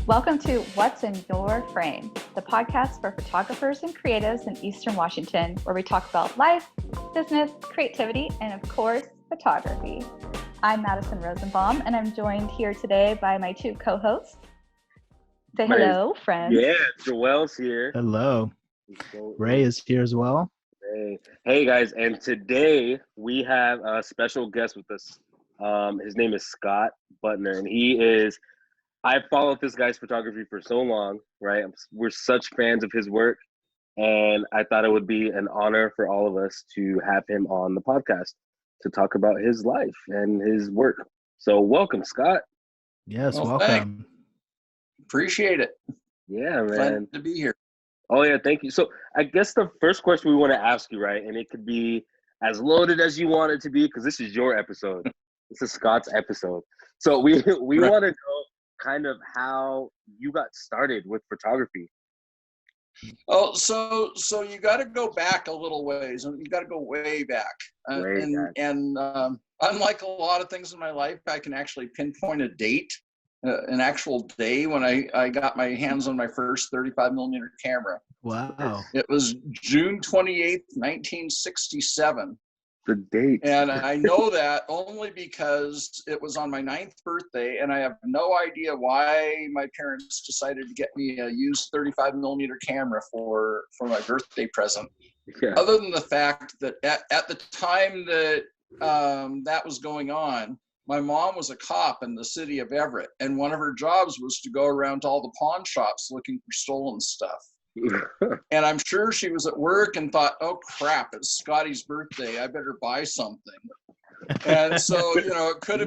Welcome to What's in Your Frame, the podcast for photographers and creatives in Eastern Washington, where we talk about life, business, creativity, and of course, photography. I'm Madison Rosenbaum, and I'm joined here today by my two co-hosts. Say hello, friends. Yeah, Joel's here. Hello. Ray is here as well. Hey guys, and today we have a special guest with us. His name is Scott Butner, and I've followed this guy's photography for so long, right? We're such fans of his work, and I thought it would be an honor for all of us to have him on the podcast to talk about his life and his work. So welcome, Scott. Yes, welcome. Thanks. Appreciate it. Yeah, man. Glad to be here. Oh, yeah, thank you. So I guess the first question we want to ask you, right, and it could be as loaded as you want it to be, because this is your episode. This is Scott's episode. So we Right. want to know kind of how you got started with photography. Oh, so you got to go back a little ways, and you got to go way back. Unlike a lot of things in my life, I can actually pinpoint a date, an actual day when I got my hands on my first 35 millimeter camera. Wow. It was June 28th, 1967. The date. And I know that only because it was on my 9th birthday, and I have no idea why my parents decided to get me a used 35 millimeter camera for my birthday present. Yeah. Other than the fact that at the time that that was going on, my mom was a cop in the city of Everett, and one of her jobs was to go around to all the pawn shops looking for stolen stuff. And I'm sure she was at work and thought, oh crap, it's Scotty's birthday, I better buy something. And so, it could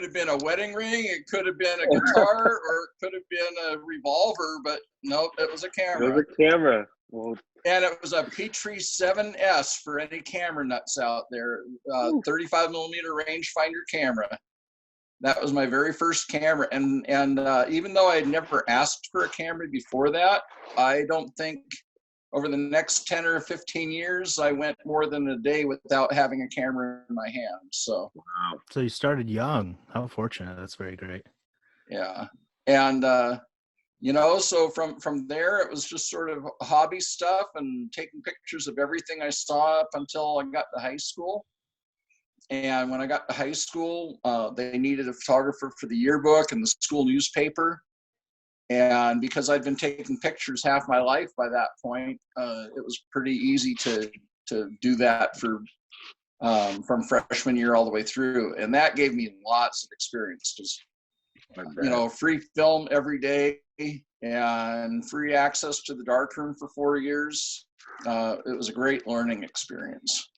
have been a wedding ring, it could have been a guitar, or it could have been a revolver, but nope, it was a camera. It was a camera. Well, and it was a Petrie 7S for any camera nuts out there, 35 millimeter rangefinder camera. That was my very first camera, and even though I had never asked for a camera before that, I don't think over the next 10 or 15 years I went more than a day without having a camera in my hand. So wow. So you started young. How fortunate. That's very great. Yeah. And so from there it was just sort of hobby stuff and taking pictures of everything I saw up until I got to high school. And when I got to high school, they needed a photographer for the yearbook and the school newspaper. And because I'd been taking pictures half my life by that point, it was pretty easy to do that from freshman year all the way through. And that gave me lots of experience. Just, free film every day and free access to the darkroom for 4 years. It was a great learning experience.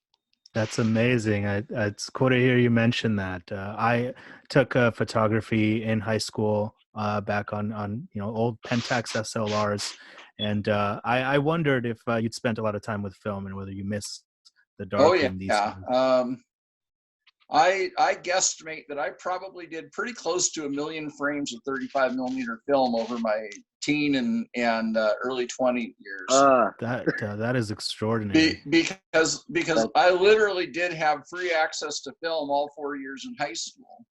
That's amazing. It's cool to hear you mention that. I took photography in high school back on old Pentax SLRs, and I wondered if you'd spent a lot of time with film and whether you miss the darkroom these days. I guesstimate that I probably did pretty close to 1 million frames of 35 millimeter film over my teen and early 20 years. That is extraordinary. Because I literally did have free access to film all 4 years in high school.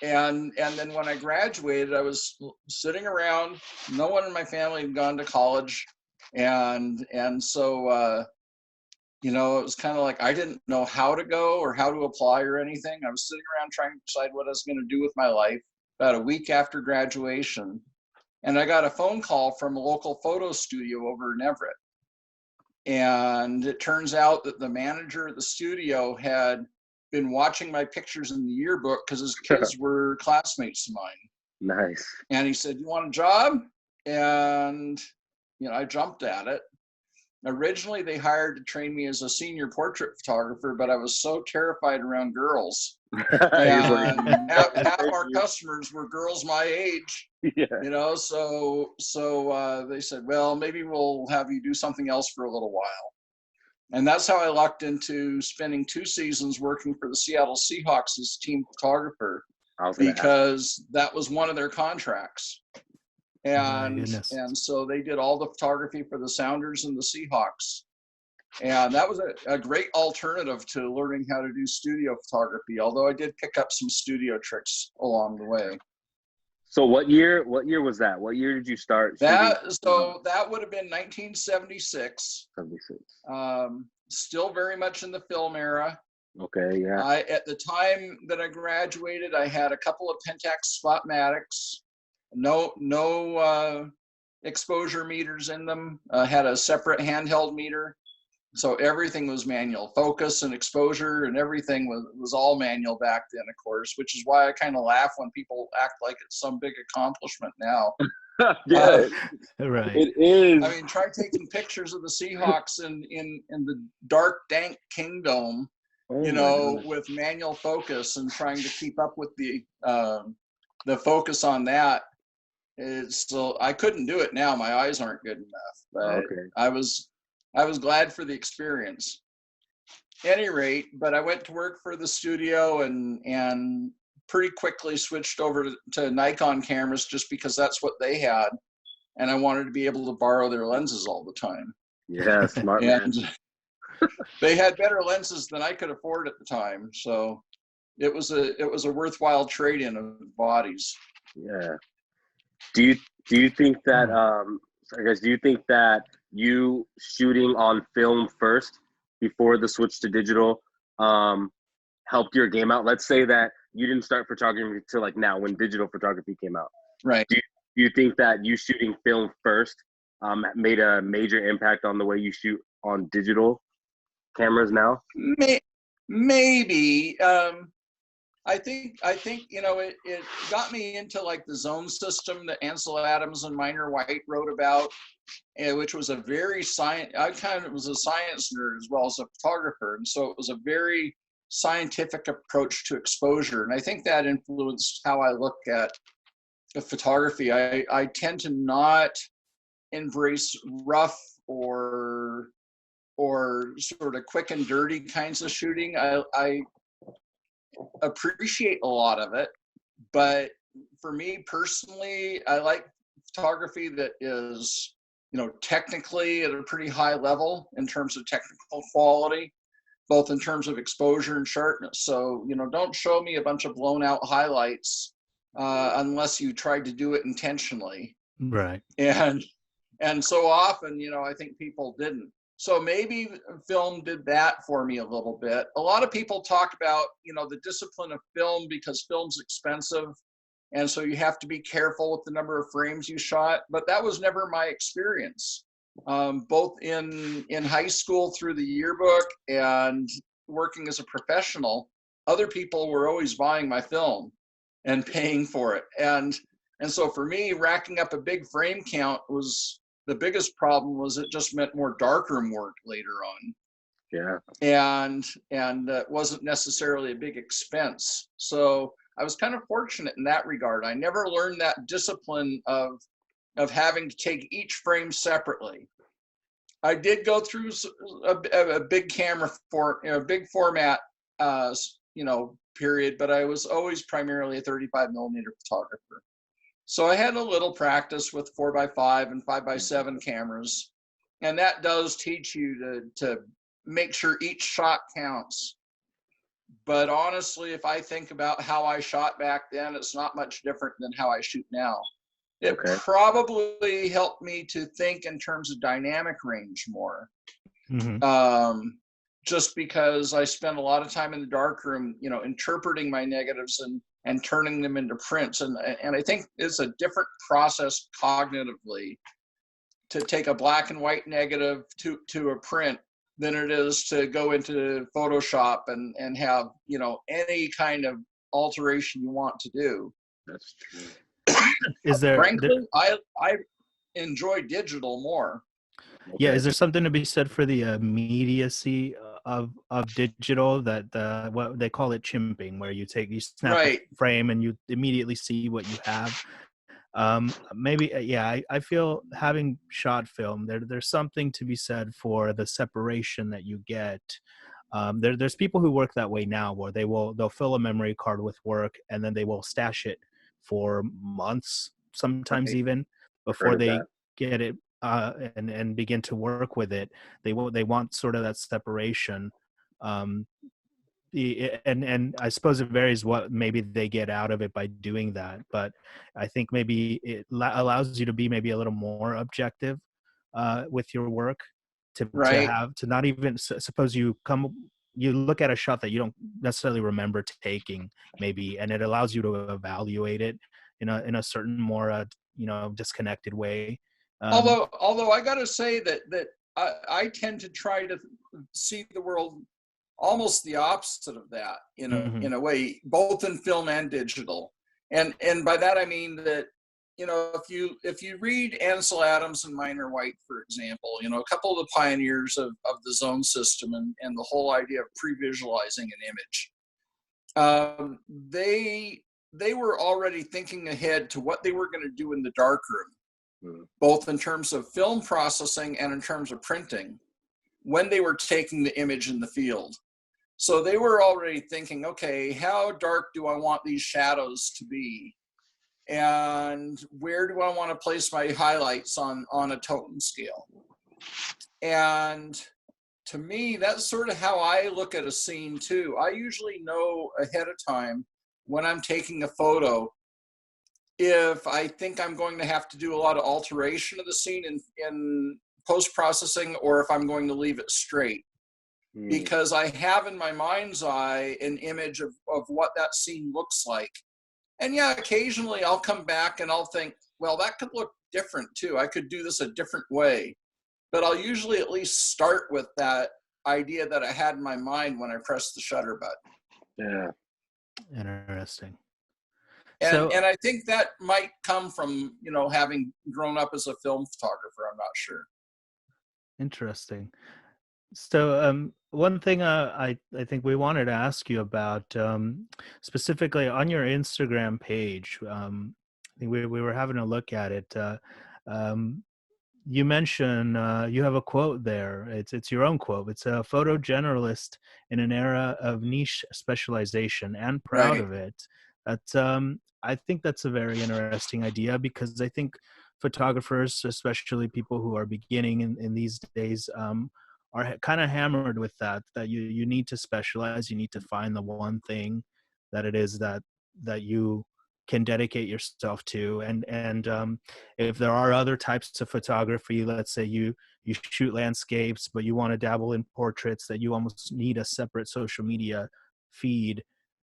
And then when I graduated, I was sitting around. No one in my family had gone to college. And so it was kind of like I didn't know how to go or how to apply or anything. I was sitting around trying to decide what I was going to do with my life. About a week after graduation, and I got a phone call from a local photo studio over in Everett. And it turns out that the manager of the studio had been watching my pictures in the yearbook because his kids were classmates of mine. Nice. And he said, "You want a job?" And I jumped at it. Originally, they hired to train me as a senior portrait photographer, but I was so terrified around girls. And half our customers were girls my age, so they said, well, maybe we'll have you do something else for a little while. And that's how I lucked into spending 2 seasons working for the Seattle Seahawks as team photographer, because that was one of their contracts. And so they did all the photography for the Sounders and the Seahawks. And that was a great alternative to learning how to do studio photography, although I did pick up some studio tricks along the way. So what year was that? What year did you start shooting? That would have been 1976. 76. Still very much in the film era. Okay, yeah. At the time that I graduated, I had a couple of Pentax Spotmatics, no exposure meters in them. Had a separate handheld meter, so everything was manual. Focus and exposure and everything was all manual back then, of course, which is why I kind of laugh when people act like it's some big accomplishment now. Yeah, Right. it is. I mean, try taking pictures of the Seahawks in the dark, dank Kingdome, Oh my goodness. with manual focus and trying to keep up with the focus on that. I couldn't do it now. My eyes aren't good enough, but Okay. I was glad for the experience. Any rate, but I went to work for the studio and pretty quickly switched over to Nikon cameras just because that's what they had, and I wanted to be able to borrow their lenses all the time. Yeah, smart man. And they had better lenses than I could afford at the time, so it was a worthwhile trade-in of bodies. Yeah. Do you think that I guess do you think that you shooting on film first before the switch to digital helped your game out? Let's say that you didn't start photography till like now when digital photography came out. Right. Do you think that you shooting film first made a major impact on the way you shoot on digital cameras now? Maybe. I think it got me into like the zone system that Ansel Adams and Minor White wrote about, which was a very I kind of was a science nerd as well as a photographer, and so it was a very scientific approach to exposure, and I think that influenced how I look at photography. I tend to not embrace rough or sort of quick and dirty kinds of shooting. I appreciate a lot of it, but for me personally, I like photography that is, technically at a pretty high level in terms of technical quality, both in terms of exposure and sharpness. So, don't show me a bunch of blown out highlights unless you tried to do it intentionally. Right. And so often, I think people didn't. So maybe film did that for me a little bit. A lot of people talk about, the discipline of film because film's expensive. And so you have to be careful with the number of frames you shot. But that was never my experience. Both in high school through the yearbook and working as a professional, other people were always buying my film and paying for it. And so for me, racking up a big frame count was the biggest problem. Was it just meant more darkroom work later on. Yeah. And wasn't necessarily a big expense. So I was kind of fortunate in that regard. I never learned that discipline of having to take each frame separately. I did go through a big camera for big format period, but I was always primarily a 35 millimeter photographer. So I had a little practice with 4x5 and 5x7 cameras, and that does teach you to make sure each shot counts. But honestly, if I think about how I shot back then, it's not much different than how I shoot now. It probably helped me to think in terms of dynamic range more. Mm-hmm. Just because I spent a lot of time in the darkroom, interpreting my negatives and turning them into prints. And I think it's a different process cognitively to take a black and white negative to a print than it is to go into Photoshop and have, any kind of alteration you want to do. That's true. Frankly, I enjoy digital more. Yeah, is there something to be said for the immediacy of digital, that what they call it chimping, where you snap a frame and you immediately see what you have? Maybe I feel having shot film, there's something to be said for the separation that you get. There's people who work that way now, where they'll fill a memory card with work and then they will stash it for months, sometimes even before they get it and begin to work with it. They want sort of that separation. and I suppose it varies what maybe they get out of it by doing that, but I think maybe it allows you to be maybe a little more objective with your work, to Right. have to not even suppose you look at a shot that you don't necessarily remember taking maybe, and it allows you to evaluate it in a certain more disconnected way. Although I got to say that I tend to try to see the world almost the opposite of that in a way, both in film and digital. And by that I mean that, if you read Ansel Adams and Minor White, for example, a couple of the pioneers of the zone system and the whole idea of pre-visualizing an image, they were already thinking ahead to what they were going to do in the darkroom, both in terms of film processing and in terms of printing, when they were taking the image in the field. So they were already thinking, okay, how dark do I want these shadows to be? And where do I want to place my highlights on a totem scale? And to me, that's sort of how I look at a scene too. I usually know ahead of time when I'm taking a photo if I think I'm going to have to do a lot of alteration of the scene in post-processing, or if I'm going to leave it straight. Because I have in my mind's eye an image of what that scene looks like. And yeah, occasionally I'll come back and I'll think, well, that could look different too. I could do this a different way. But I'll usually at least start with that idea that I had in my mind when I pressed the shutter button. Yeah. Interesting. And I think that might come from, having grown up as a film photographer. I'm not sure. Interesting. So one thing I think we wanted to ask you about, specifically on your Instagram page, I think we were having a look at it. You mention you have a quote there. It's your own quote. It's a photo-generalist in an era of niche specialization, and proud of it. That's I think that's a very interesting idea, because I think photographers, especially people who are beginning in these days, are kind of hammered with that you need to specialize. You need to find the one thing that it is that you can dedicate yourself to. And if there are other types of photography, let's say you shoot landscapes, but you want to dabble in portraits, that you almost need a separate social media feed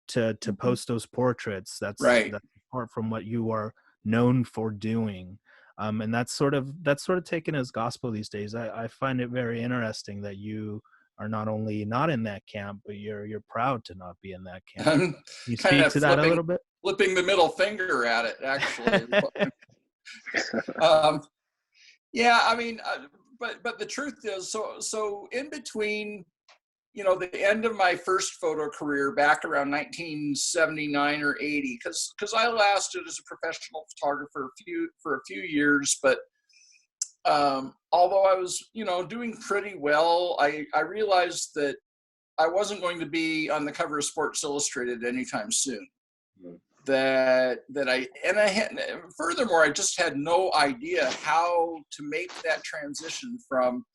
to post those portraits. That's apart from what you are known for doing. And that's sort of taken as gospel these days. I find it very interesting that you are not only not in that camp, but you're proud to not be in that camp. Can you speak to that a little bit? Flipping the middle finger at it, actually. Yeah, I mean, but the truth is, so in between, the end of my first photo career back around 1979 or 80, because I lasted as a professional photographer for a few years, but although I was, doing pretty well, I realized that I wasn't going to be on the cover of Sports Illustrated anytime soon. Furthermore, I just had no idea how to make that transition from,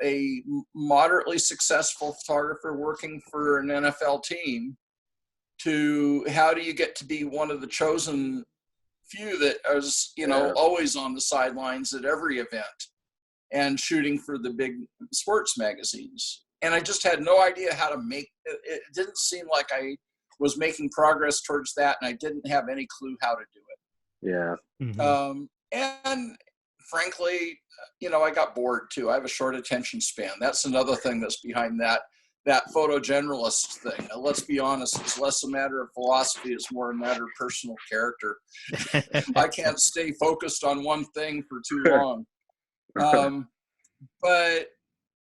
a moderately successful photographer working for an NFL team to how do you get to be one of the chosen few that was, always on the sidelines at every event and shooting for the big sports magazines. And I just had no idea how to make it. It didn't seem like I was making progress towards that, and I didn't have any clue how to do it. Yeah. Mm-hmm. And frankly, I got bored too. I have a short attention span. That's another thing that's behind that photo-generalist thing. Now, let's be honest, it's less a matter of philosophy, it's more a matter of personal character. I can't stay focused on one thing for too long. But,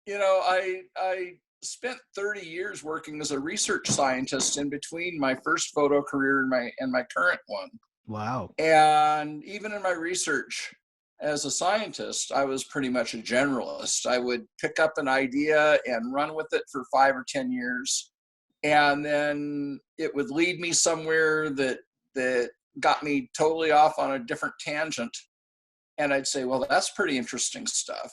I spent 30 years working as a research scientist in between my first photo career and my current one. Wow. And even in my research as a scientist, I was pretty much a generalist. I would pick up an idea and run with it for 5 or 10 years. And then it would lead me somewhere that got me totally off on a different tangent. And I'd say, well, that's pretty interesting stuff.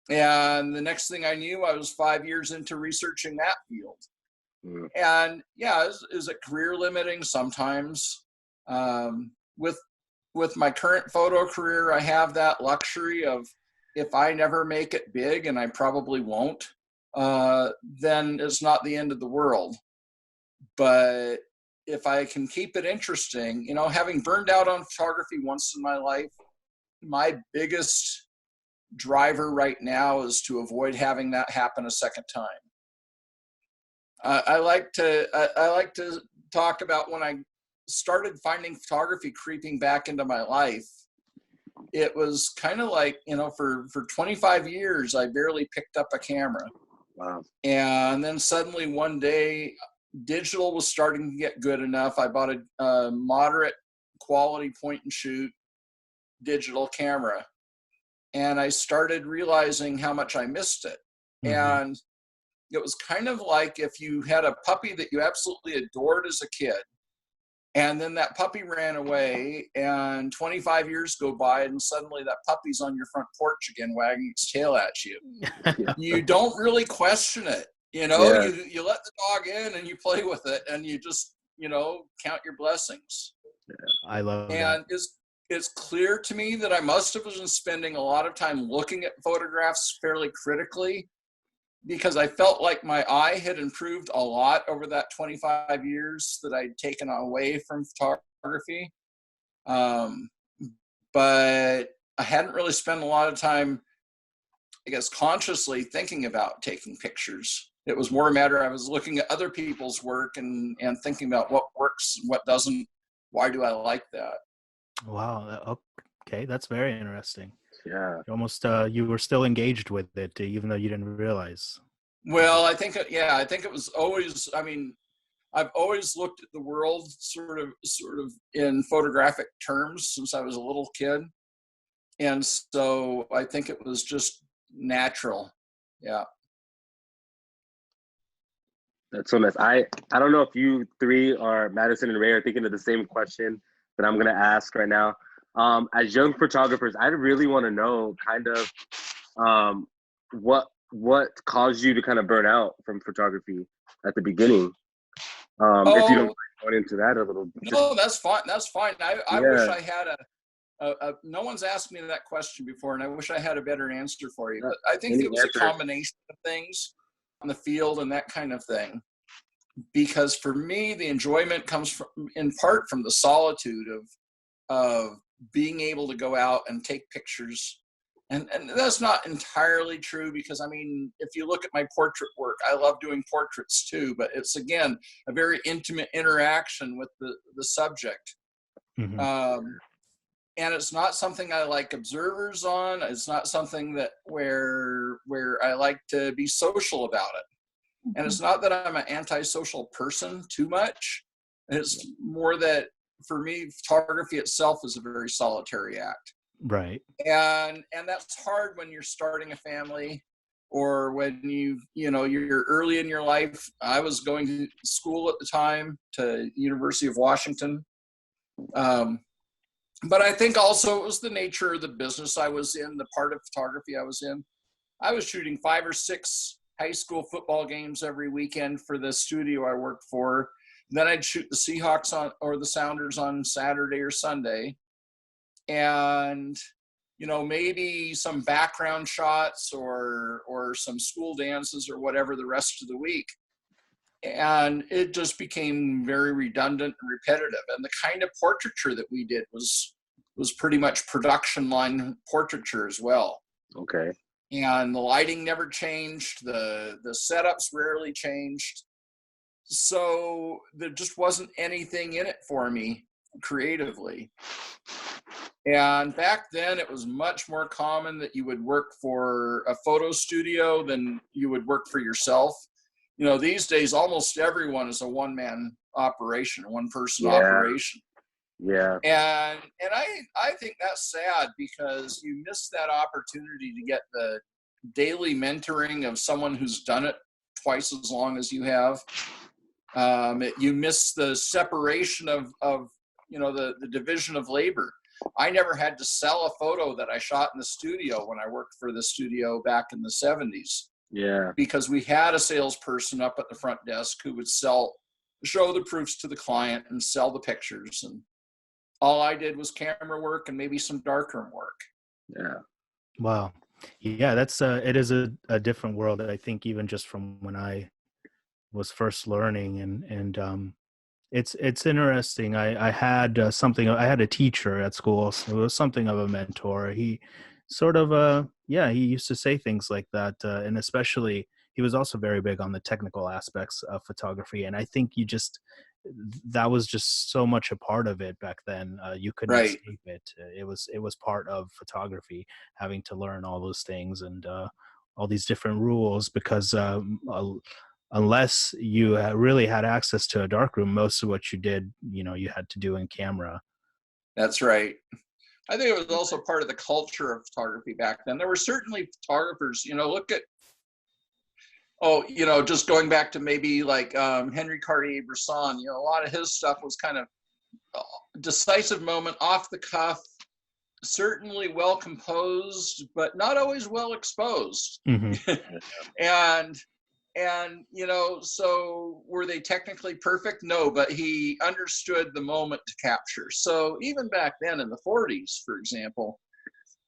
And the next thing I knew, I was 5 years into researching that field. And yeah, is it career limiting? Sometimes. With my current photo career, I have that luxury of, if I never make it big, and I probably won't, then it's not the end of the world. But if I can keep it interesting, you know, having burned out on photography once in my life, my biggest driver right now is to avoid having that happen a second time. I like to talk about when I started finding photography creeping back into my life. It was kind of like, you know, for 25 years, I barely picked up a camera. Wow. And then suddenly one day, digital was starting to get good enough. I bought a moderate quality point and shoot digital camera. And I started realizing how much I missed it. And it was kind of like if you had a puppy that you absolutely adored as a kid, and then that puppy ran away, and 25 years go by, and suddenly that puppy's on your front porch again, wagging its tail at you. You don't really question it. You know, you let the dog in and you play with it, and you just, you know, count your blessings. I love that. And it's clear to me that I must have been spending a lot of time looking at photographs fairly critically, because I felt like my eye had improved a lot over that 25 years that I'd taken away from photography. But I hadn't really spent a lot of time, I guess, consciously thinking about taking pictures. It was more a matter, I was looking at other people's work and thinking about what works and what doesn't. Why do I like that? Wow. Okay. That's very interesting. Yeah. Almost, you were still engaged with it, even though you didn't realize. Well, I think it was always, I mean, I've always looked at the world sort of in photographic terms since I was a little kid. And so I think it was just natural. Yeah. That's so nice. I don't know if you three or Madison and Ray are thinking of the same question that I'm going to ask right now. As young photographers, I really want to know kind of what caused you to kind of burn out from photography at the beginning. If you don't mind going into that a little bit. No, that's fine. That's fine. I wish I had no one's asked me that question before, and I wish I had a better answer for you. But I think it was a combination of things on the field and that kind of thing. Because for me, the enjoyment comes in part from the solitude of being able to go out and take pictures. And that's not entirely true, because, I mean, if you look at my portrait work, I love doing portraits too, but it's, again, a very intimate interaction with the subject. And it's not something I like observers on. It's not something that where I like to be social about it. And it's not that I'm an antisocial person too much. It's more that for me, photography itself is a very solitary act. Right. And that's hard when you're starting a family, or when you're early in your life. I was going to school at the time, to University of Washington. But I think also it was the nature of the business I was in, the part of photography I was in. I was shooting 5 or 6 high school football games every weekend for the studio I worked for. And then I'd shoot the Seahawks or the Sounders on Saturday or Sunday. And, you know, maybe some background shots or some school dances or whatever the rest of the week. And it just became very redundant and repetitive. And the kind of portraiture that we did was pretty much production line portraiture as well. Okay. And the lighting never changed. The setups rarely changed. So there just wasn't anything in it for me creatively. And back then it was much more common that you would work for a photo studio than you would work for yourself. You know, these days almost everyone is a one-man operation, a one-person operation. Yeah. And I think that's sad, because you miss that opportunity to get the daily mentoring of someone who's done it twice as long as you have. You miss the separation of the division of labor. I never had to sell a photo that I shot in the studio when I worked for the studio back in the 70s. Yeah. because we had a salesperson up at the front desk who would show the proofs to the client and sell the pictures. And all I did was camera work and maybe some darkroom work. Yeah. Wow. Yeah, that's it is a different world, I think, even just from when I was first learning, and it's interesting. I had I had a teacher at school, so it was something of a mentor. He sort of he used to say things like that, and especially he was also very big on the technical aspects of photography, and I think that was just so much a part of it back then. You couldn't Right. escape it. It was part of photography, having to learn all those things and all these different rules, because unless you really had access to a darkroom, most of what you did, you had to do in camera. That's right. I think it was also part of the culture of photography back then. There were certainly photographers, look at, just going back to maybe like Henry Cartier-Bresson, a lot of his stuff was kind of decisive moment, off the cuff, certainly well composed, but not always well exposed. Mm-hmm. And so were they technically perfect? No, but he understood the moment to capture. So even back then in the 40s, for example,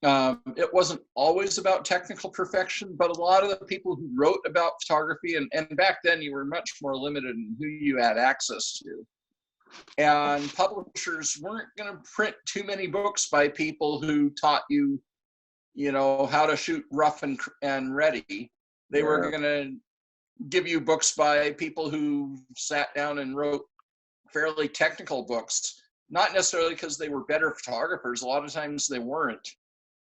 it wasn't always about technical perfection, but a lot of the people who wrote about photography, and back then you were much more limited in who you had access to. And publishers weren't going to print too many books by people who taught you, how to shoot rough and ready. They were going to give you books by people who sat down and wrote fairly technical books, not necessarily because they were better photographers. A lot of times they weren't,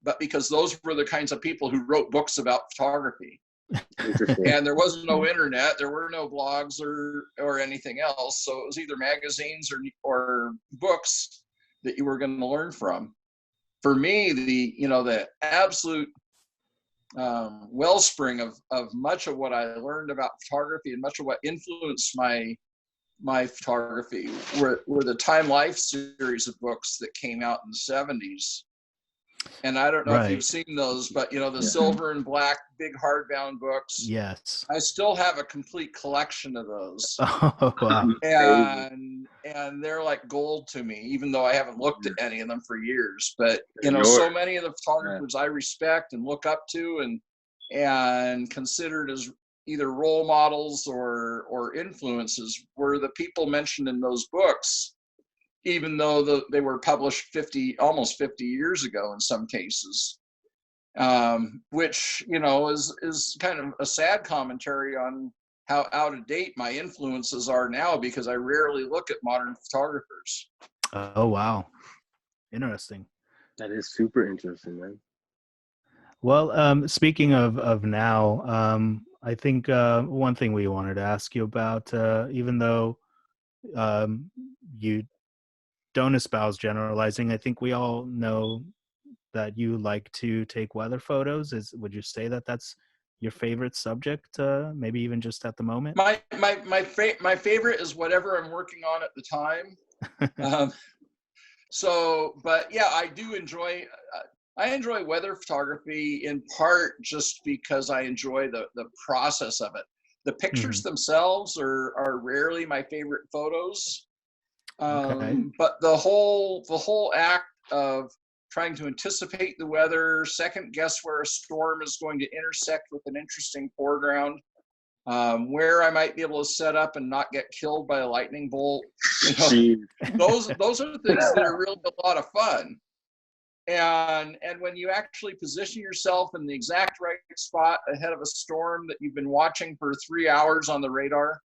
but because those were the kinds of people who wrote books about photography. And there was no internet, there were no blogs or anything else. So it was either magazines or books that you were going to learn from. For me, the absolute wellspring of much of what I learned about photography and much of what influenced my photography were the Time Life series of books that came out in the 70s. And I don't know if you've seen those, but the silver and black big hardbound books. Yes. I still have a complete collection of those. Oh, wow. And they're like gold to me, even though I haven't looked at any of them for years. But so many of the photographers I respect and look up to and considered as either role models or influences were the people mentioned in those books, even though they were published almost 50 years ago in some cases, which is kind of a sad commentary on how out of date my influences are now, because I rarely look at modern photographers. Oh, wow. Interesting. That is super interesting, man. Well, speaking of now, I think one thing we wanted to ask you about, even though you don't espouse generalizing, I think we all know that you like to take weather photos. Would you say that that's your favorite subject, maybe even just at the moment? My favorite is whatever I'm working on at the time. But yeah, I do enjoy. I enjoy weather photography in part just because I enjoy the process of it. The pictures themselves are rarely my favorite photos. But the whole act of trying to anticipate the weather, second guess where a storm is going to intersect with an interesting foreground, where I might be able to set up and not get killed by a lightning bolt. Those are things that are really a lot of fun. And when you actually position yourself in the exact right spot ahead of a storm that you've been watching for 3 hours on the radar,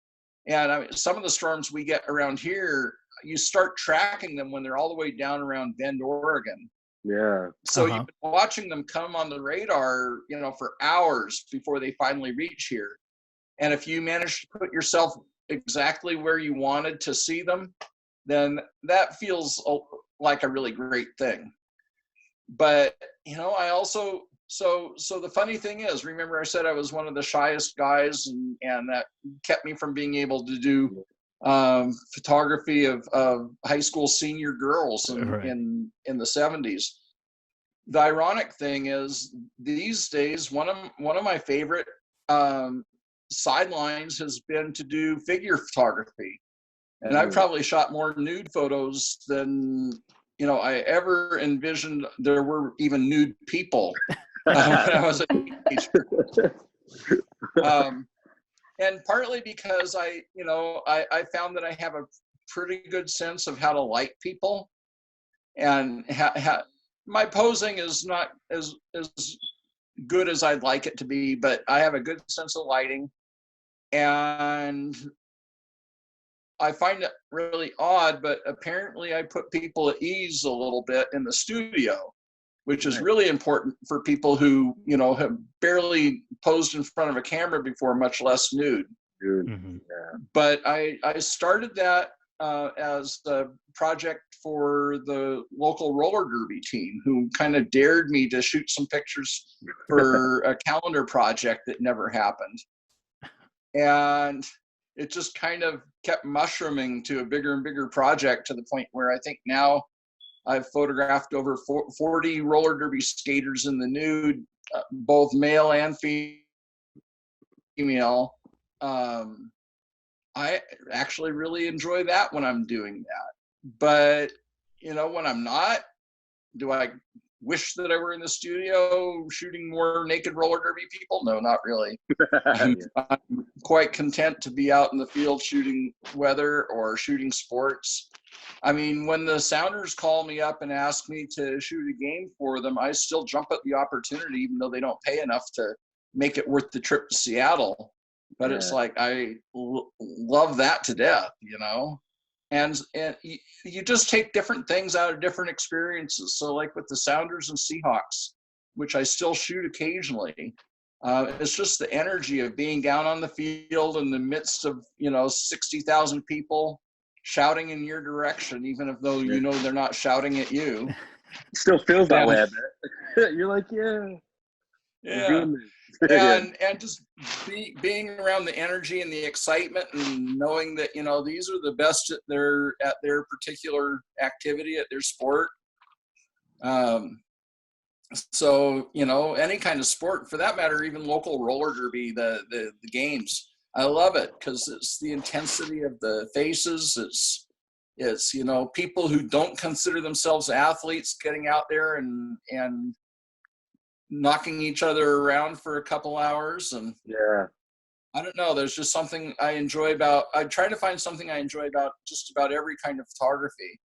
and some of the storms we get around here, you start tracking them when they're all the way down around Bend, Oregon. Yeah. So you've been watching them come on the radar, for hours before they finally reach here. And if you manage to put yourself exactly where you wanted to see them, then that feels like a really great thing. But, I also, so the funny thing is, remember I said I was one of the shyest guys and that kept me from being able to do photography of high school senior girls in the 70s. The ironic thing is these days, one of my favorite sidelines has been to do figure photography. And I probably shot more nude photos than, I ever envisioned there were even nude people when I was a teenager. And partly because I found that I have a pretty good sense of how to light people. And my posing is not as good as I'd like it to be, but I have a good sense of lighting. And I find it really odd, but apparently I put people at ease a little bit in the studio, which is really important for people who, have barely posed in front of a camera before, much less nude. Mm-hmm. Yeah. But I started that as a project for the local roller derby team, who kind of dared me to shoot some pictures for a calendar project that never happened. And it just kind of kept mushrooming to a bigger and bigger project, to the point where I think now I've photographed over 40 roller derby skaters in the nude, both male and female. I actually really enjoy that when I'm doing that. But, when I'm not, do I wish that I were in the studio shooting more naked roller derby people? No, not really. I'm quite content to be out in the field shooting weather or shooting sports. I mean, when the Sounders call me up and ask me to shoot a game for them, I still jump at the opportunity, even though they don't pay enough to make it worth the trip to Seattle. But it's like, I love that to death, And you just take different things out of different experiences. So like with the Sounders and Seahawks, which I still shoot occasionally, it's just the energy of being down on the field in the midst of, 60,000 people shouting in your direction, even if though they're not shouting at you. Still feels that way, I bet. You're like, yeah. And just being around the energy and the excitement, and knowing that these are the best at their particular activity, at their sport. So any kind of sport, for that matter, even local roller derby, the games, I love it because it's the intensity of the faces. It's people who don't consider themselves athletes getting out there and knocking each other around for a couple hours. And I don't know, there's just something I enjoy about, I try to find something I enjoy about just about every kind of photography.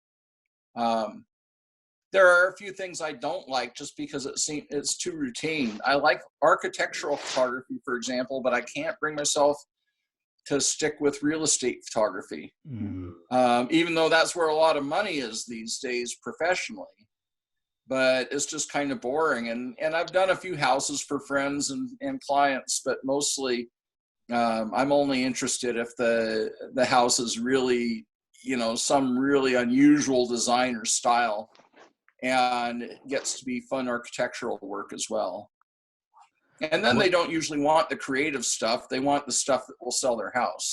There are a few things I don't like just because it's too routine. I like architectural photography, for example, but I can't bring myself to stick with real estate photography. Even though that's where a lot of money is these days professionally. But it's just kind of boring. And I've done a few houses for friends and clients, but mostly I'm only interested if the house is really, some really unusual design or style, and it gets to be fun architectural work as well. And then they don't usually want the creative stuff. They want the stuff that will sell their house.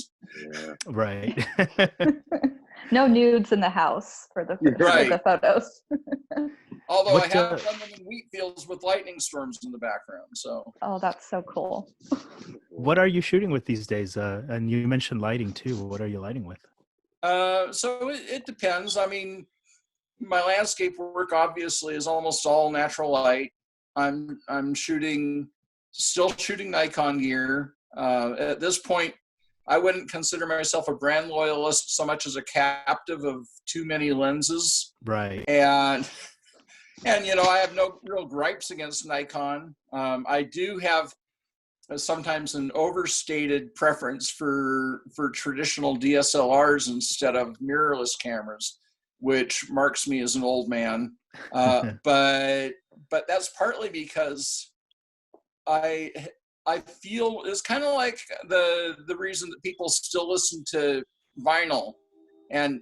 Right. No nudes in the house for the photos. Although I have done them in wheat fields with lightning storms in the background. So. Oh, that's so cool. What are you shooting with these days? And you mentioned lighting too. What are you lighting with? So it depends. I mean, my landscape work obviously is almost all natural light. I'm still shooting Nikon gear. At this point, I wouldn't consider myself a brand loyalist so much as a captive of too many lenses. Right. And I have no real gripes against Nikon. I do have sometimes an overstated preference for traditional DSLRs instead of mirrorless cameras, which marks me as an old man. But that's partly because I feel it's kind of like the reason that people still listen to vinyl and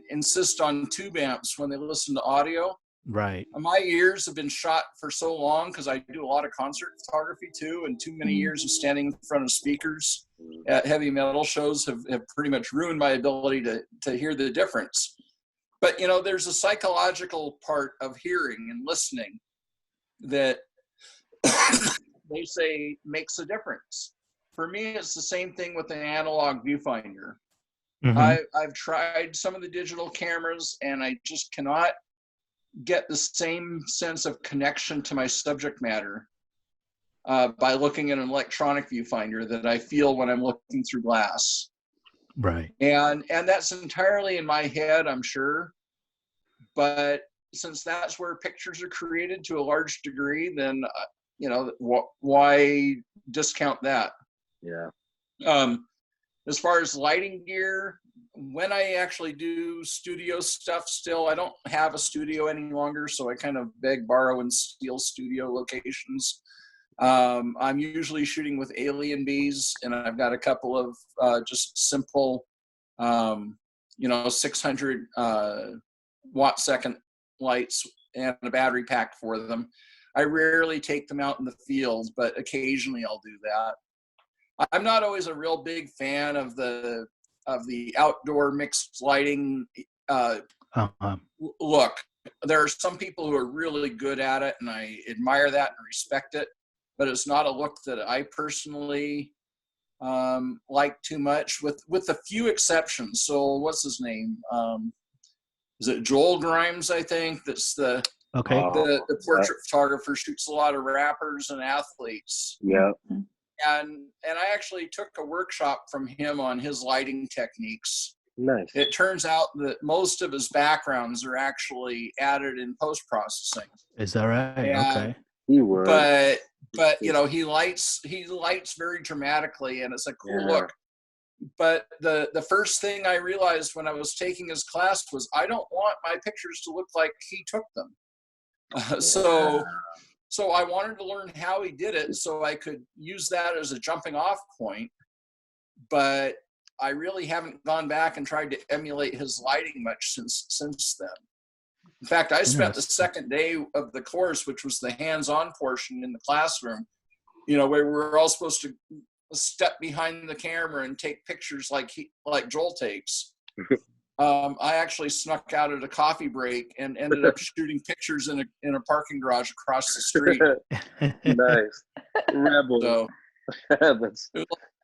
insist on tube amps when they listen to audio. Right. My ears have been shot for so long because I do a lot of concert photography too, and too many years of standing in front of speakers at heavy metal shows have pretty much ruined my ability to hear the difference. But there's a psychological part of hearing and listening that they say makes a difference. for me, it's the same thing with an analog viewfinder. Mhm. I've tried some of the digital cameras, and I just cannot get the same sense of connection to my subject matter by looking at an electronic viewfinder that I feel when I'm looking through glass. Right. And that's entirely in my head, I'm sure. But since that's where pictures are created to a large degree, then why discount that? Yeah. As far as lighting gear, when I actually do studio stuff, still I don't have a studio any longer, so I kind of beg, borrow, and steal studio locations. I'm usually shooting with alien bees, and I've got a couple of just simple 600 watt second lights and a battery pack for them. I rarely take them out in the field, but occasionally I'll do that. I'm not always a real big fan of the outdoor mixed lighting look. There are some people who are really good at it, and I admire that and respect it, but it's not a look that I personally like too much, with a few exceptions. So what's his name? Is it Joel Grimes, I think? That's the portrait photographer, shoots a lot of rappers and athletes. Yeah. And I actually took a workshop from him on his lighting techniques. Nice. It turns out that most of his backgrounds are actually added in post-processing. Is that right? Okay. But he lights very dramatically, and it's a cool look. But the first thing I realized when I was taking his class was I don't want my pictures to look like he took them. So I wanted to learn how he did it so I could use that as a jumping off point. But I really haven't gone back and tried to emulate his lighting much since then. In fact, I spent the second day of the course, which was the hands-on portion in the classroom, where we're all supposed to step behind the camera and take pictures like Joel takes. I actually snuck out at a coffee break and ended up shooting pictures in a parking garage across the street. Nice. Rebel. So,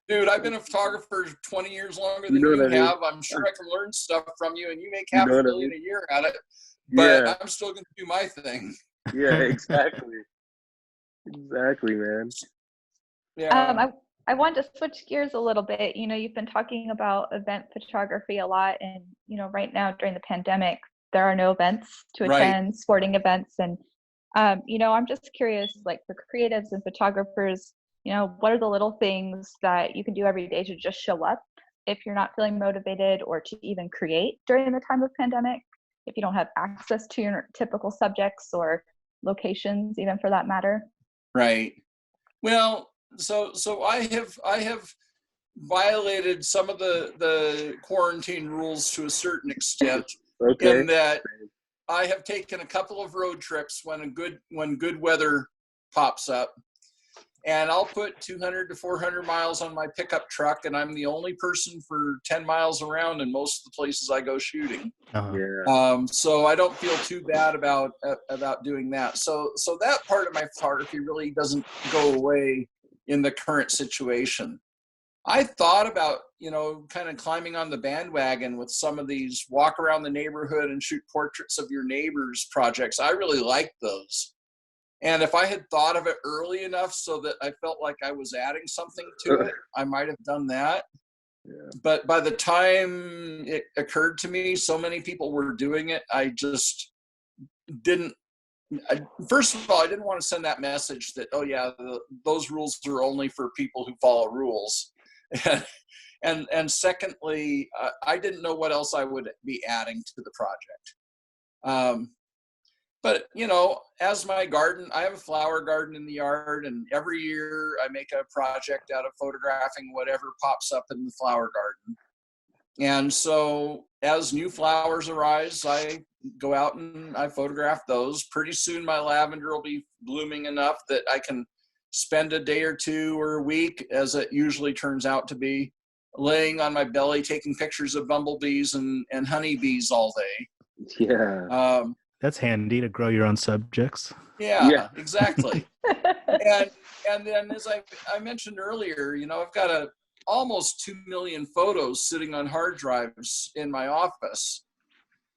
dude, I've been a photographer 20 years longer than you have. I'm sure I can learn stuff from you, and you make $500,000 a year at it. But I'm still going to do my thing. Yeah, exactly. Exactly, man. Yeah. I want to switch gears a little bit. You've been talking about event photography a lot, and right now during the pandemic, there are no events to attend, sporting events, and I'm just curious, like for creatives and photographers, what are the little things that you can do every day to just show up if you're not feeling motivated, or to even create during the time of pandemic if you don't have access to your typical subjects or locations, even for that matter? Right. Well, so I have violated some of the quarantine rules to a certain extent, in that I have taken a couple of road trips when good weather pops up, and I'll put 200 to 400 miles on my pickup truck, and I'm the only person for 10 miles around in most of the places I go shooting. So I don't feel too bad about doing that. So that part of my photography really doesn't go away in the current situation. I thought about, kind of climbing on the bandwagon with some of these walk around the neighborhood and shoot portraits of your neighbors projects. I really like those. And if I had thought of it early enough so that I felt like I was adding something to it, I might have done that. Yeah. But by the time it occurred to me, so many people were doing it, I just didn't. First of all, I didn't want to send that message that, those rules are only for people who follow rules. And secondly, I didn't know what else I would be adding to the project. But, as my garden, I have a flower garden in the yard, and every year I make a project out of photographing whatever pops up in the flower garden. And so as new flowers arise, I go out and I photograph those. Pretty soon my lavender will be blooming enough that I can spend a day or two or a week, as it usually turns out to be, laying on my belly taking pictures of bumblebees and honeybees all day. Yeah. That's handy to grow your own subjects. Yeah. Exactly. And then, as I mentioned earlier, I've got almost 2 million photos sitting on hard drives in my office.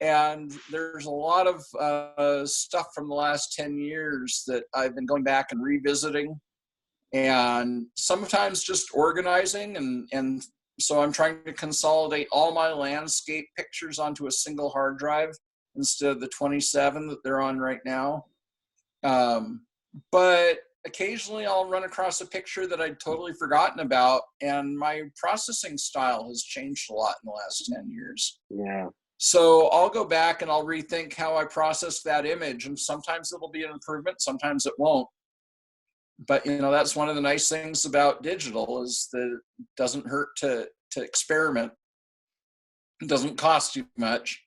And there's a lot of stuff from the last 10 years that I've been going back and revisiting, and sometimes just organizing. And so I'm trying to consolidate all my landscape pictures onto a single hard drive instead of the 27 that they're on right now. But occasionally I'll run across a picture that I'd totally forgotten about, and my processing style has changed a lot in the last 10 years. Yeah. So I'll go back and I'll rethink how I process that image, and sometimes it'll be an improvement, sometimes it won't. But that's one of the nice things about digital, is that it doesn't hurt to experiment. It doesn't cost you much.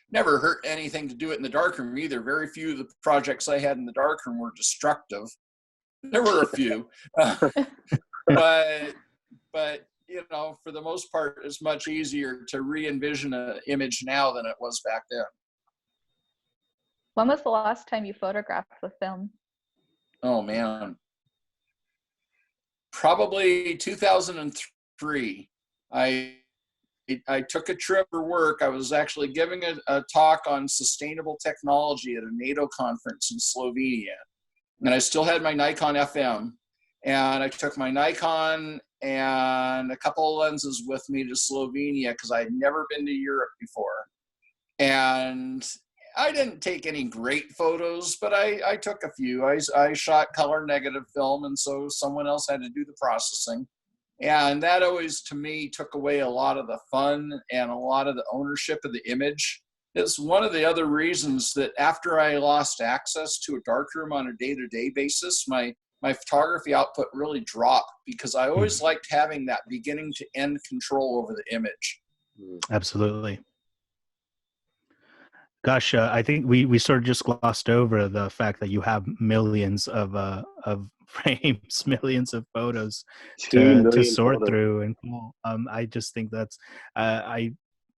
Never hurt anything to do it in the darkroom either. Very few of the projects I had in the darkroom were destructive. There were a few, but for the most part, it's much easier to re-envision an image now than it was back then. When was the last time you photographed with film? Oh man, probably 2003. I took a trip for work. I was actually giving a talk on sustainable technology at a NATO conference in Slovenia, and I still had my Nikon FM. And I took my Nikon and a couple of lenses with me to Slovenia because I had never been to Europe before. And I didn't take any great photos, but I took a few. I shot color negative film, and so someone else had to do the processing. And that always, to me, took away a lot of the fun and a lot of the ownership of the image. It's one of the other reasons that after I lost access to a darkroom on a day-to-day basis, my photography output really dropped, because I always liked having that beginning to end control over the image. Absolutely. Gosh, I think we sort of just glossed over the fact that you have millions of frames, millions of photos to sort through. And I just think that's I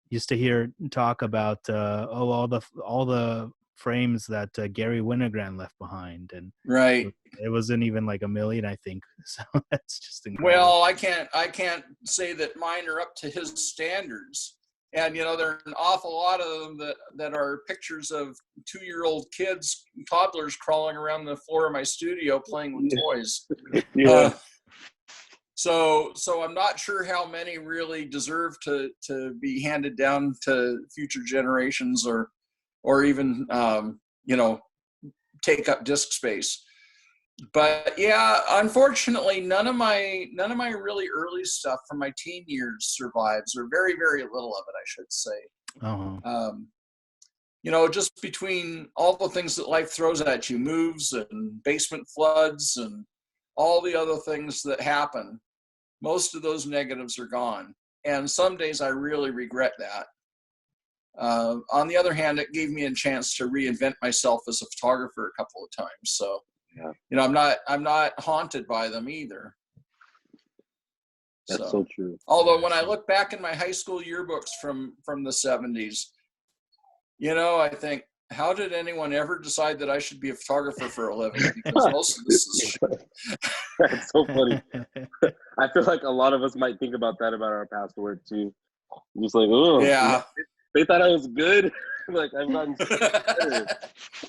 used to hear talk about all the frames that Gary Winogrand left behind, and right, it wasn't even like a million, I think. So that's just incredible. Well, I can't say that mine are up to his standards. And there are an awful lot of them that are pictures of 2-year-old kids, toddlers, crawling around the floor of my studio playing with toys. Yeah. So I'm not sure how many really deserve to be handed down to future generations, or even take up disk space. But yeah, unfortunately, none of my really early stuff from my teen years survives, or very, very little of it, I should say. Just between all the things that life throws at you, moves and basement floods and all the other things that happen, most of those negatives are gone. And some days I really regret that. On the other hand, it gave me a chance to reinvent myself as a photographer a couple of times. So, yeah. I'm not haunted by them either. That's so true. Although when I look back in my high school yearbooks from the 70s, I think, how did anyone ever decide that I should be a photographer for a living? Because most of this is That's so funny. I feel like a lot of us might think about that about our past work too. Just like, oh, yeah, they thought I was good. Like, I've gotten so better.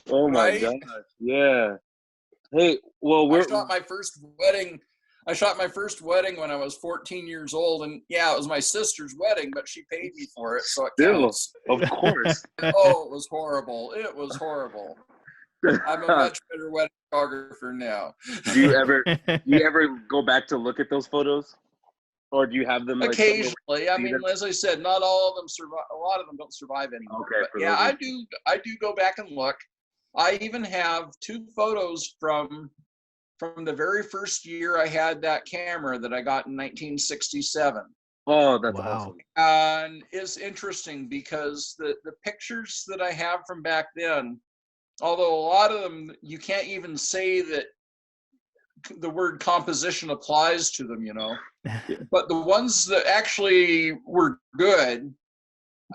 Oh my gosh. Yeah. Hey, well, I shot my first wedding when I was 14 years old, and yeah, it was my sister's wedding, but she paid me for it, so it counts. Of course. Oh, it was horrible. It was horrible. I'm a much better wedding photographer now. Do you ever go back to look at those photos, or do you have them like, occasionally? I mean, as I said, not all of them survive. A lot of them don't survive anymore. Okay, but yeah, I do go back and look. I even have 2 photos from the very first year I had that camera that I got in 1967. Oh, that's awesome. And it's interesting because the pictures that I have from back then, although a lot of them, you can't even say that the word composition applies to them, but the ones that actually were good,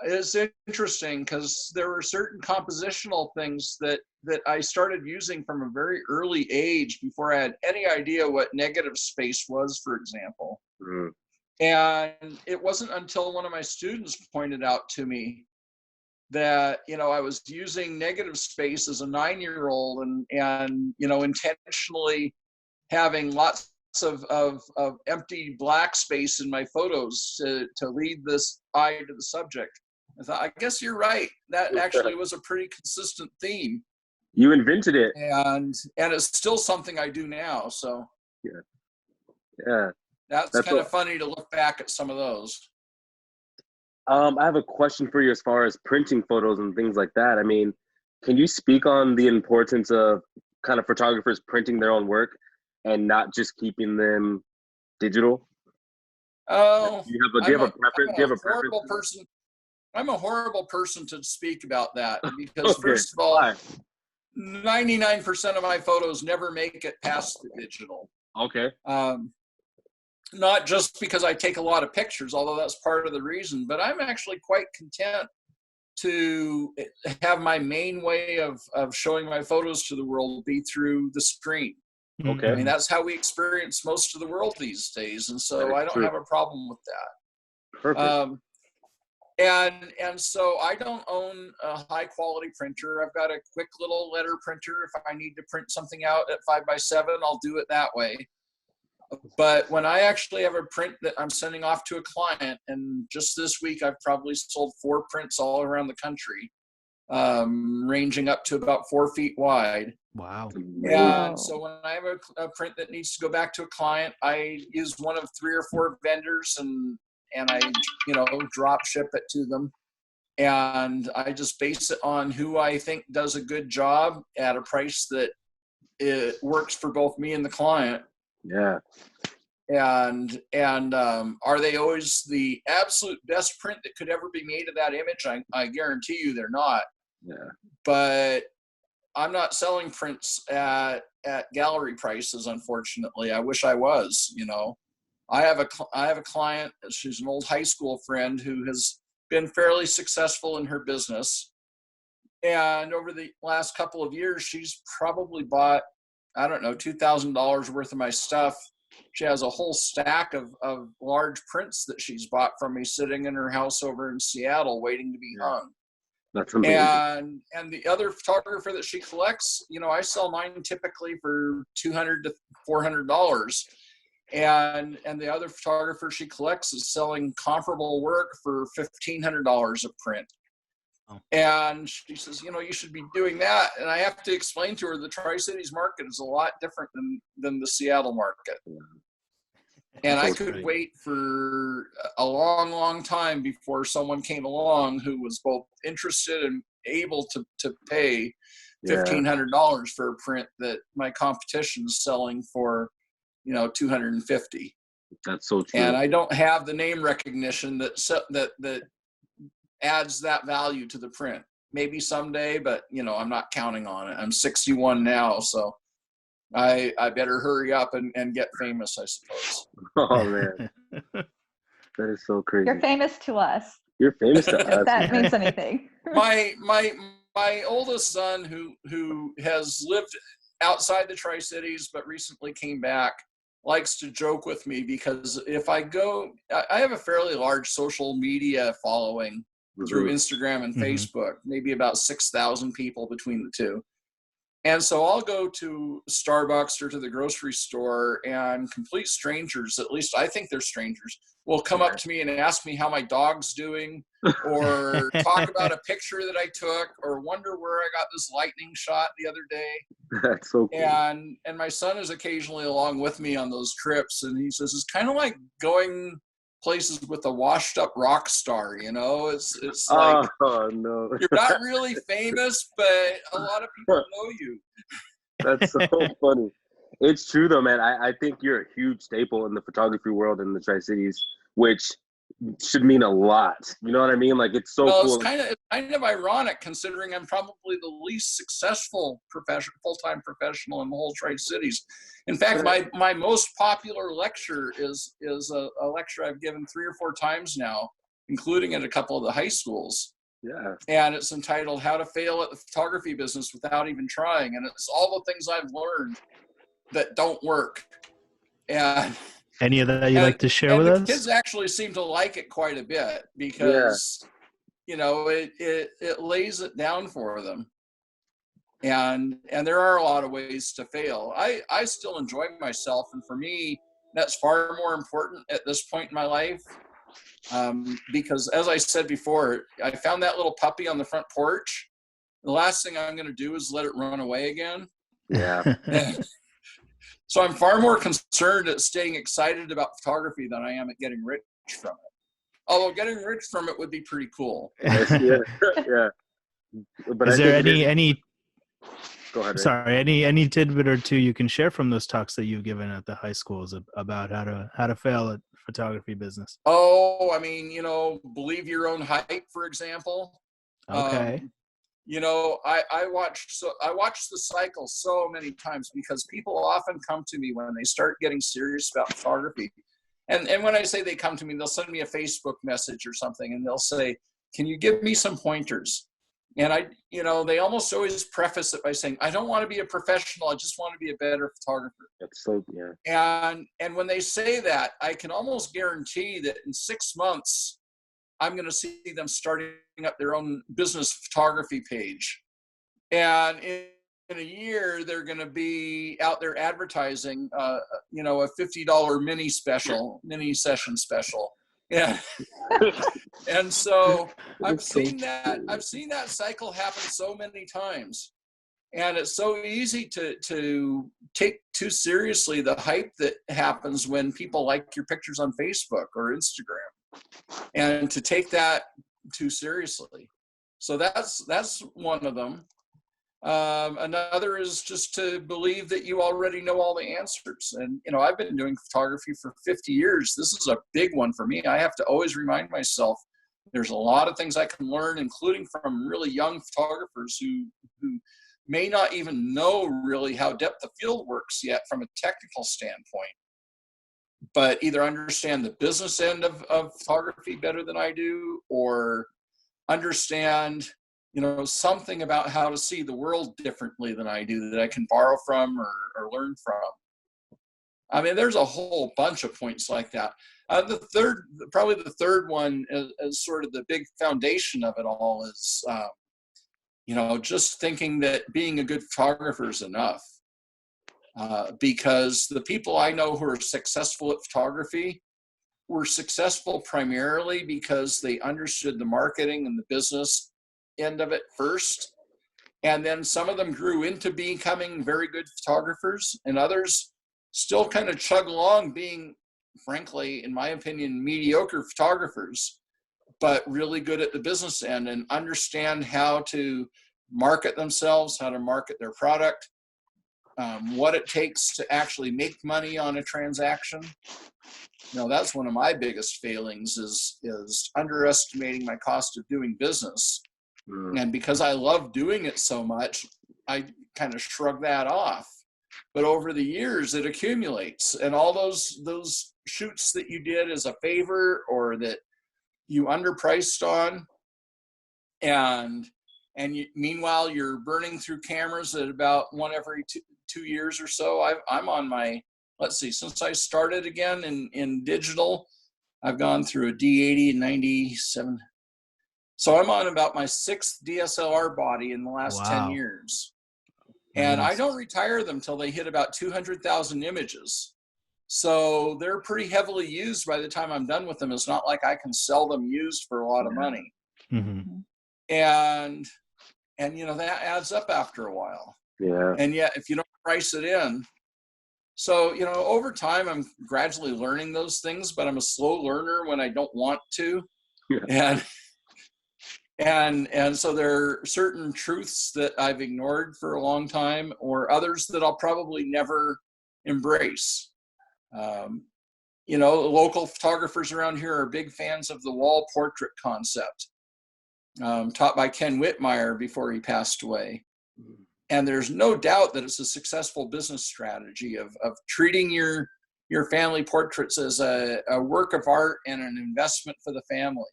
It's interesting because there were certain compositional things that I started using from a very early age before I had any idea what negative space was, for example. Mm. And it wasn't until one of my students pointed out to me that, I was using negative space as a 9-year-old and intentionally having lots of empty black space in my photos to lead this eye to the subject. I thought, I guess you're right. That actually was a pretty consistent theme. You invented it. And it's still something I do now. So yeah. That's kind of funny to look back at some of those. I have a question for you as far as printing photos and things like that. I mean, can you speak on the importance of kind of photographers printing their own work and not just keeping them digital? Oh, do you have a preference? I'm a horrible person to speak about that because Okay. First of all, Why? 99% of my photos never make it past the digital. Okay. Not just because I take a lot of pictures, although that's part of the reason, but I'm actually quite content to have my main way of showing my photos to the world be through the screen. Okay. I mean, that's how we experience most of the world these days. And so I don't have a problem with that. Perfect. And so I don't own a high quality printer. I've got a quick little letter printer. If I need to print something out at 5x7, I'll do it that way. But when I actually have a print that I'm sending off to a client, and just this week I've probably sold 4 prints all around the country, ranging up to about 4 feet wide. Wow. And so when I have a print that needs to go back to a client, I use one of 3 or 4 vendors and I, drop ship it to them. And I just base it on who I think does a good job at a price that it works for both me and the client. Yeah. And are they always the absolute best print that could ever be made of that image? I guarantee you they're not. Yeah. But I'm not selling prints at gallery prices, unfortunately. I wish I was, I have a client, she's an old high school friend who has been fairly successful in her business. And over the last couple of years, she's probably bought, I don't know, $2,000 worth of my stuff. She has a whole stack of large prints that she's bought from me sitting in her house over in Seattle waiting to be hung. That's amazing. And the other photographer that she collects, I sell mine typically for $200 to $400. And the other photographer she collects is selling comparable work for $1,500 a print. Oh. And she says, you should be doing that. And I have to explain to her the Tri-Cities market is a lot different than the Seattle market. And I could wait for a long, long time before someone came along who was both interested and able to pay $1,500 for a print that my competition is selling for, $250. That's so true. And I don't have the name recognition that adds that value to the print. Maybe someday, but I'm not counting on it. I'm 61 now, so I better hurry up and get famous, I suppose. Oh man, that is so crazy. You're famous to us. You're famous to us. If that means anything. My oldest son, who has lived outside the Tri-Cities but recently came back, likes to joke with me because if I have a fairly large social media following through Instagram and Facebook, maybe about 6,000 people between the two. And so I'll go to Starbucks or to the grocery store and complete strangers, at least I think they're strangers, will come up to me and ask me how my dog's doing or talk about a picture that I took or wonder where I got this lightning shot the other day. That's so cool. And my son is occasionally along with me on those trips, and he says it's kind of like going places with a washed up rock star, it's like, oh no, you're not really famous, but a lot of people know you. That's so funny. It's true though, man. I think you're a huge staple in the photography world in the Tri-Cities, which should mean a lot. You know what I mean? Like it's so cool. It's kind of ironic considering I'm probably the least successful full-time professional in the whole Tri-Cities. In fact, my most popular lecture is a lecture I've given 3 or 4 times now including at a couple of the high schools. Yeah. And it's entitled How to Fail at the Photography Business Without Even Trying. And it's all the things I've learned that don't work. And any of that you'd like to share with us? The kids actually seem to like it quite a bit because, you know, it lays it down for them. And there are a lot of ways to fail. I still enjoy myself. And for me, that's far more important at this point in my life. Because as I said before, I found that little puppy on the front porch. The last thing I'm going to do is let it run away again. Yeah. So I'm far more concerned at staying excited about photography than I am at getting rich from it. Although getting rich from it would be pretty cool. Yeah. But is there any go ahead. Sorry, any tidbit or two you can share from those talks that you've given at the high schools about how to fail at photography business? Oh, I mean, you know, believe your own hype, for example. Okay. You know, I watched the cycle so many times because people often come to me when they start getting serious about photography. And when I say they come to me, they'll send me a Facebook message or something and they'll say, "Can you give me some pointers?" And they almost always preface it by saying, "I don't want to be a professional. I just want to be a better photographer." That's so, yeah. And when they say that, I can almost guarantee that in 6 months, I'm going to see them starting up their own business photography page. And in a year, they're going to be out there advertising, a $50 mini session special. Yeah. And so I've seen that cycle happen so many times. And it's so easy to take too seriously the hype that happens when people like your pictures on Facebook or Instagram, and to take that too seriously. So that's one of them. Another is just to believe that you already know all the answers. And, you know, I've been doing photography for 50 years. This is a big one for me. I have to always remind myself there's a lot of things I can learn, including from really young photographers who may not even know really how depth of field works yet from a technical standpoint, but either understand the business end of photography better than I do, or understand, you know, something about how to see the world differently than I do that I can borrow from or learn from. I mean, there's a whole bunch of points like that. Probably the third one is sort of the big foundation of it all is, just thinking that being a good photographer is enough. Because the people I know who are successful at photography were successful primarily because they understood the marketing and the business end of it first. And then some of them grew into becoming very good photographers, and others still kind of chug along being, frankly, in my opinion, mediocre photographers, but really good at the business end and understand how to market themselves, how to market their product, what it takes to actually make money on a transaction. You know, that's one of my biggest failings is underestimating my cost of doing business. And because I love doing it so much, I kind of shrug that off. But over the years, it accumulates. And all those shoots that you did as a favor or that you underpriced on, and meanwhile, you're burning through cameras at about one every two years or so. I'm on my, since I started again in digital, I've gone through a D80 and 97. So I'm on about my 6th DSLR body in the last 10 years. And I don't retire them till they hit about 200,000 images. So they're pretty heavily used by the time I'm done with them. It's not like I can sell them used for a lot of money. Mm-hmm. And that adds up after a while. Yeah. And yet, if you don't price it in, so, over time, I'm gradually learning those things, but I'm a slow learner when I don't want to. Yeah. And so there are certain truths that I've ignored for a long time, or others that I'll probably never embrace. Local photographers around here are big fans of the wall portrait concept, taught by Ken Whitmire before he passed away. And there's no doubt that it's a successful business strategy of treating your family portraits as a work of art and an investment for the family.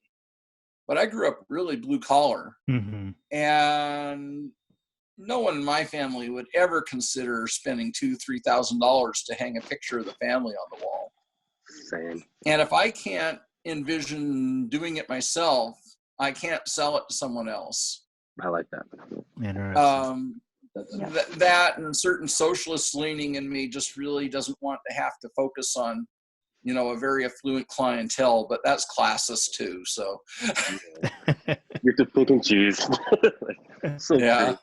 but I grew up really blue collar, Mm-hmm. and no one in my family would ever consider spending $2,000-$3,000 to hang a picture of the family on the wall. Same. And if I can't envision doing it myself, I can't sell it to someone else. I like that. Interesting. That and certain socialist leaning in me just really doesn't want to have to focus on, a very affluent clientele, but that's classist too. So You have to pick and choose. So yeah. great.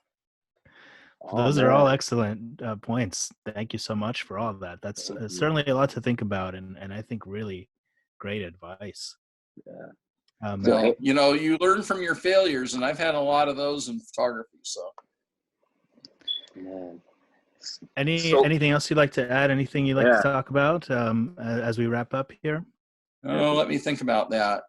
Those are all excellent points. Thank you so much for all of that. That's certainly a lot to think about, and I think really great advice. Yeah. Well, you learn from your failures, and I've had a lot of those in photography. So, man. Anything else you'd like to add? Anything you'd like to talk about as we wrap up here? Oh, let me think about that.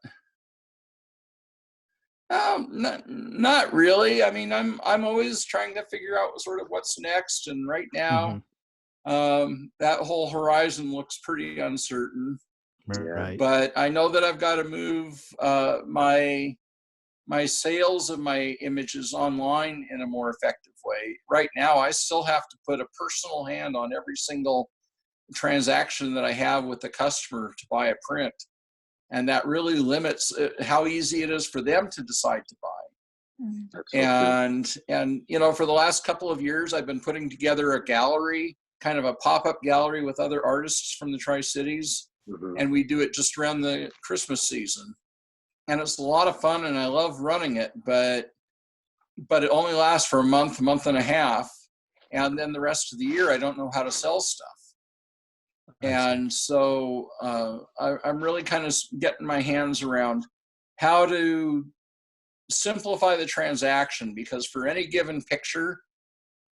Not really. I mean, I'm always trying to figure out sort of what's next, and right now, that whole horizon looks pretty uncertain. Right. But I know that I've got to move my sales of my images online in a more effective way. Right now, I still have to put a personal hand on every single transaction that I have with the customer to buy a print. And that really limits how easy it is for them to decide to buy. That's so And for the last couple of years, I've been putting together a gallery, kind of a pop-up gallery with other artists from the Tri-Cities. And we do it just around the Christmas season. And it's a lot of fun, and I love running it, but it only lasts for a month and a half. And then the rest of the year, I don't know how to sell stuff. And so I'm really kind of getting my hands around how to simplify the transaction, because for any given picture,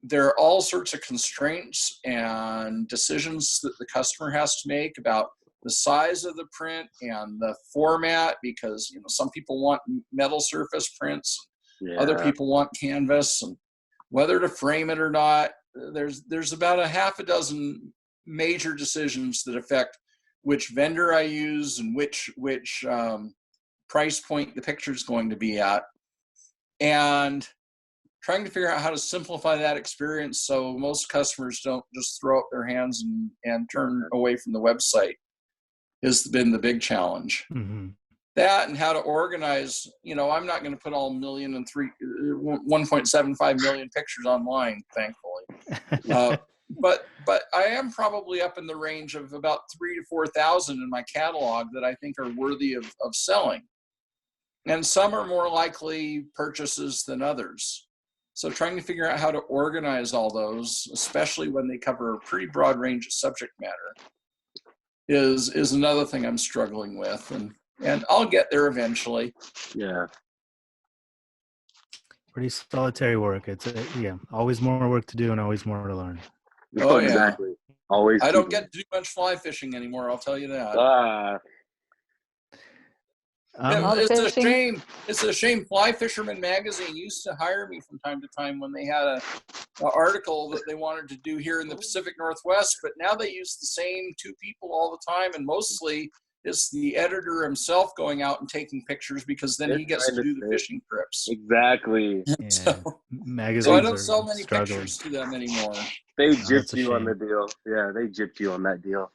there are all sorts of constraints and decisions that the customer has to make about the size of the print and the format, because some people want metal surface prints, other people want canvas, and whether to frame it or not. There's about a half a dozen major decisions that affect which vendor I use and which price point the picture is going to be at, and trying to figure out how to simplify that experience so most customers don't just throw up their hands and turn away from the website has been the big challenge. That and how to organize, I'm not going to put all 1.75 million pictures online, thankfully. But I am probably up in the range of about 3,000 to 4,000 in my catalog that I think are worthy of selling. And some are more likely purchases than others. So trying to figure out how to organize all those, especially when they cover a pretty broad range of subject matter, is another thing I'm struggling with. And I'll get there eventually. Yeah. Pretty solitary work. It's always more work to do and always more to learn. Oh, exactly. Always. I don't get to do much fly fishing anymore, I'll tell you that. It's a shame. It's a shame. Fly Fisherman magazine used to hire me from time to time when they had an article that they wanted to do here in the Pacific Northwest, but now they use the same two people all the time, and mostly it's the editor himself going out and taking pictures, because then he gets to do the fishing trips. Exactly. Yeah. So I don't sell many pictures to them anymore. They gypped you on the deal. Yeah, they gypped you on that deal.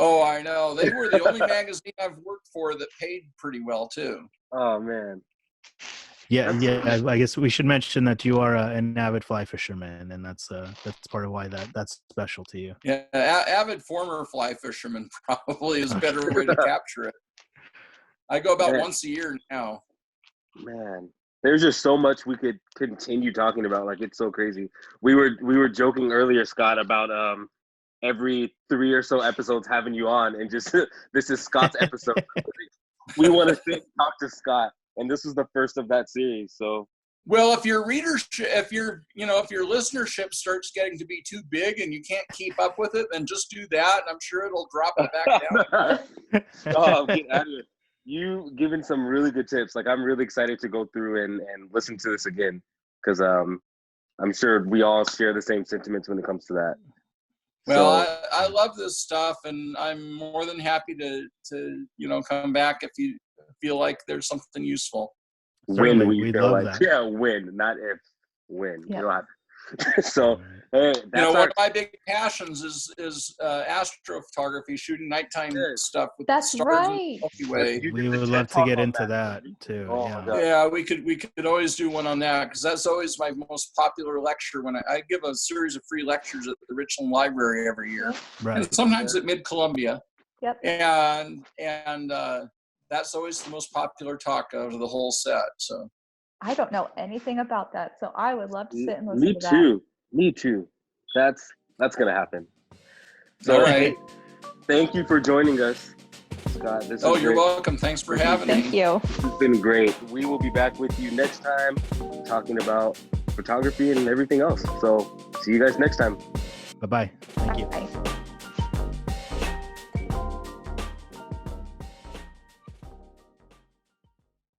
Oh, I know. They were the only magazine I've worked for that paid pretty well too. Oh man. Yeah. I guess we should mention that you are an avid fly fisherman, and that's part of why that's special to you. Yeah, avid former fly fisherman probably is a better way to capture it. I go about once a year now. Man, there's just so much we could continue talking about. Like, it's so crazy. We were joking earlier, Scott, about every 3 or so episodes having you on, and just this is Scott's episode. We want to sit and talk to Scott, and this is the first of that series. So, well, if your listenership starts getting to be too big and you can't keep up with it, then just do that, and I'm sure it'll drop it back down. Oh, get out of here. You given some really good tips. Like, I'm really excited to go through and listen to this again, because I'm sure we all share the same sentiments when it comes to that. Well, I love this stuff, and I'm more than happy to come back if you feel like there's something useful. Certainly, When we we'd feel love like, that. yeah, when, not if, when. Yeah. You don't have so, hey, that's You know, one our, of my big passions is astrophotography, shooting nighttime Yes. stuff with That's stars in right. the Milky Way. You We did the would TED love to Talk get on into that too. Oh my Yeah. God. Yeah, we could always do one on that, because that's always my most popular lecture. When I give a series of free lectures at the Richland Library every year, Right. and sometimes at Mid-Columbia, Yep. and that's always the most popular talk out of the whole set. So I don't know anything about that, so I would love to sit and listen Me to that. too. Me too. That's gonna happen. So, all right. thank you for joining us, Scott. This Oh, is you're great. welcome. Thanks for having me. Thank you. This has been great. We will be back with you next time, talking about photography and everything else. So, see you guys next time. Bye bye. Thank you. Bye.